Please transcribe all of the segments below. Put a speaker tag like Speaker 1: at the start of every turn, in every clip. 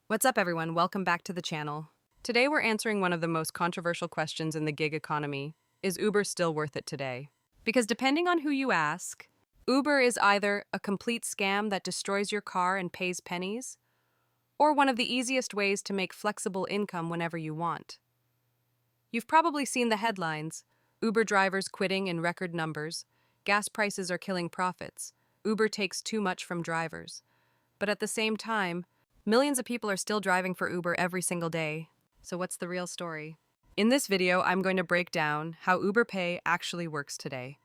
Speaker 1: What's up, everyone? Welcome back to the channel. Today, we're answering one of the most controversial questions in the gig economy. Is Uber still worth it today? Because depending on who you ask, Uber is either a complete scam that destroys your car and pays pennies, or one of the easiest ways to make flexible income whenever you want. You've probably seen the headlines: Uber drivers quitting in record numbers, gas prices are killing profits, Uber takes too much from drivers. But at the same time, millions of people are still driving for Uber every single day. So what's the real story? In this video, I'm going to break down how Uber Pay actually works today.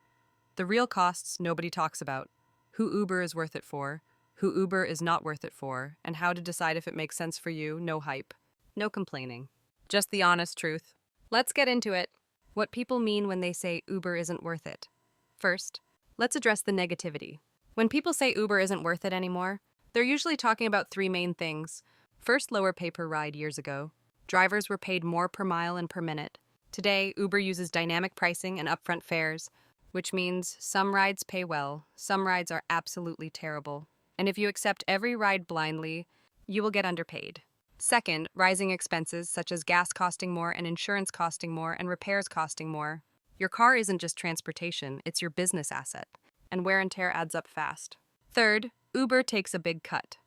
Speaker 1: The real costs nobody talks about, who Uber is worth it for, who Uber is not worth it for, and how to decide if it makes sense for you. No hype, no complaining. Just the honest truth. Let's get into it. What people mean when they say Uber isn't worth it. First, let's address the negativity. When people say Uber isn't worth it anymore, they're usually talking about three main things. First, lower pay per ride years ago. Drivers were paid more per mile and per minute. Today, Uber uses dynamic pricing and upfront fares, which means some rides pay well, some rides are absolutely terrible. And if you accept every ride blindly, you will get underpaid. Second, rising expenses such as gas costing more and insurance costing more and repairs costing more. Your car isn't just transportation, it's your business asset, and wear and tear adds up fast. Third, Uber takes a big cut.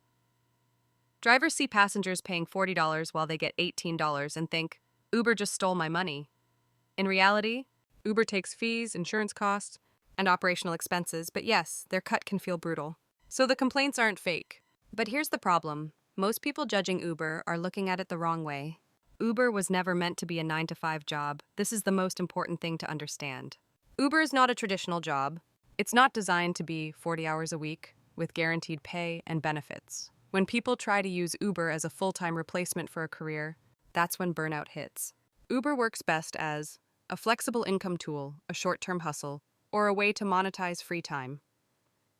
Speaker 1: Drivers see passengers paying $40 while they get $18 and think, Uber just stole my money. In reality, Uber takes fees, insurance costs, and operational expenses, but yes, their cut can feel brutal. So the complaints aren't fake. But here's the problem. Most people judging Uber are looking at it the wrong way. Uber was never meant to be a 9-to-5 job. This is the most important thing to understand. Uber is not a traditional job. It's not designed to be 40 hours a week with guaranteed pay and benefits. When people try to use Uber as a full-time replacement for a career, that's when burnout hits. Uber works best as a flexible income tool, a short-term hustle, or a way to monetize free time.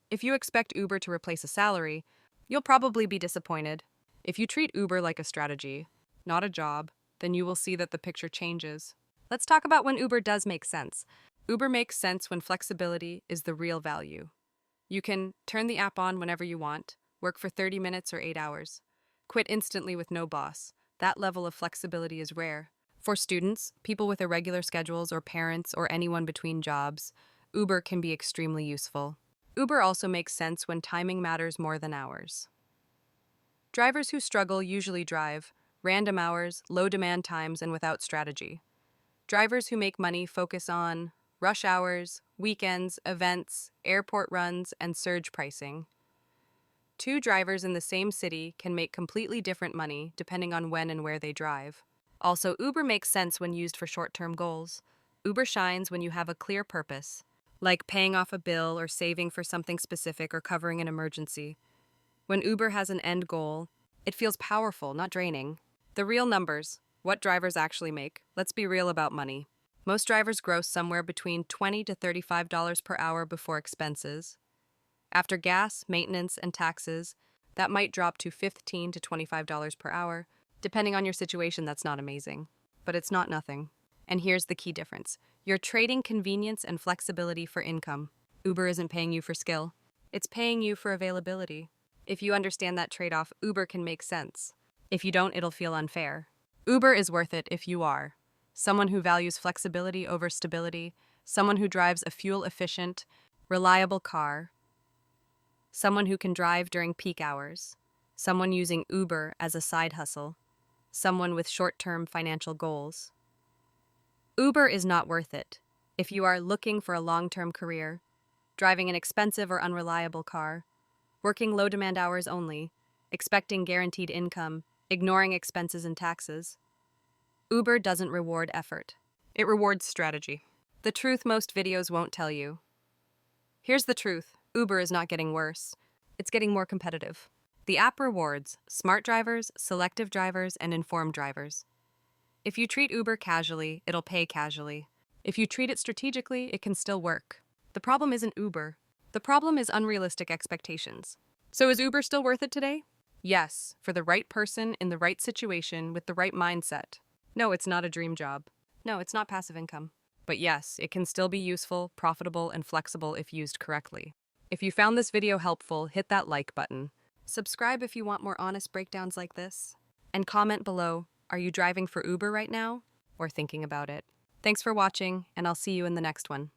Speaker 1: If you expect Uber to replace a salary, you'll probably be disappointed. If you treat Uber like a strategy, not a job, then you will see that the picture changes. Let's talk about when Uber does make sense. Uber makes sense when flexibility is the real value. You can turn the app on whenever you want, work for 30 minutes or 8 hours, quit instantly with no boss. That level of flexibility is rare. For students, people with irregular schedules, or parents, or anyone between jobs, Uber can be extremely useful. Uber also makes sense when timing matters more than hours. Drivers who struggle usually drive random hours, low demand times, and without strategy. Drivers who make money focus on rush hours, weekends, events, airport runs, and surge pricing. Two drivers in the same city can make completely different money depending on when and where they drive. Also, Uber makes sense when used for short-term goals. Uber shines when you have a clear purpose, like paying off a bill or saving for something specific or covering an emergency. When Uber has an end goal, it feels powerful, not draining. The real numbers, what drivers actually make. Let's be real about money. Most drivers gross somewhere between $20 to $35 per hour before expenses. After gas, maintenance, and taxes, that might drop to $15 to $25 per hour. Depending on your situation, that's not amazing, but it's not nothing. And here's the key difference. You're trading convenience and flexibility for income. Uber isn't paying you for skill. It's paying you for availability. If you understand that trade-off, Uber can make sense. If you don't, it'll feel unfair. Uber is worth it if you are someone who values flexibility over stability, someone who drives a fuel-efficient, reliable car, someone who can drive during peak hours, someone using Uber as a side hustle, someone with short-term financial goals. Uber is not worth it if you are looking for a long-term career, driving an expensive or unreliable car, working low-demand hours only, expecting guaranteed income, ignoring expenses and taxes. Uber doesn't reward effort. It rewards strategy. The truth most videos won't tell you. Here's the truth. Uber is not getting worse. It's getting more competitive. The app rewards smart drivers, selective drivers, and informed drivers. If you treat Uber casually, it'll pay casually. If you treat it strategically, it can still work. The problem isn't Uber. The problem is unrealistic expectations. So is Uber still worth it today? Yes, for the right person in the right situation with the right mindset. No, it's not a dream job. No, it's not passive income. But yes, it can still be useful, profitable, and flexible if used correctly. If you found this video helpful, hit that like button. Subscribe if you want more honest breakdowns like this. And comment below, are you driving for Uber right now? Or thinking about it? Thanks for watching, and I'll see you in the next one.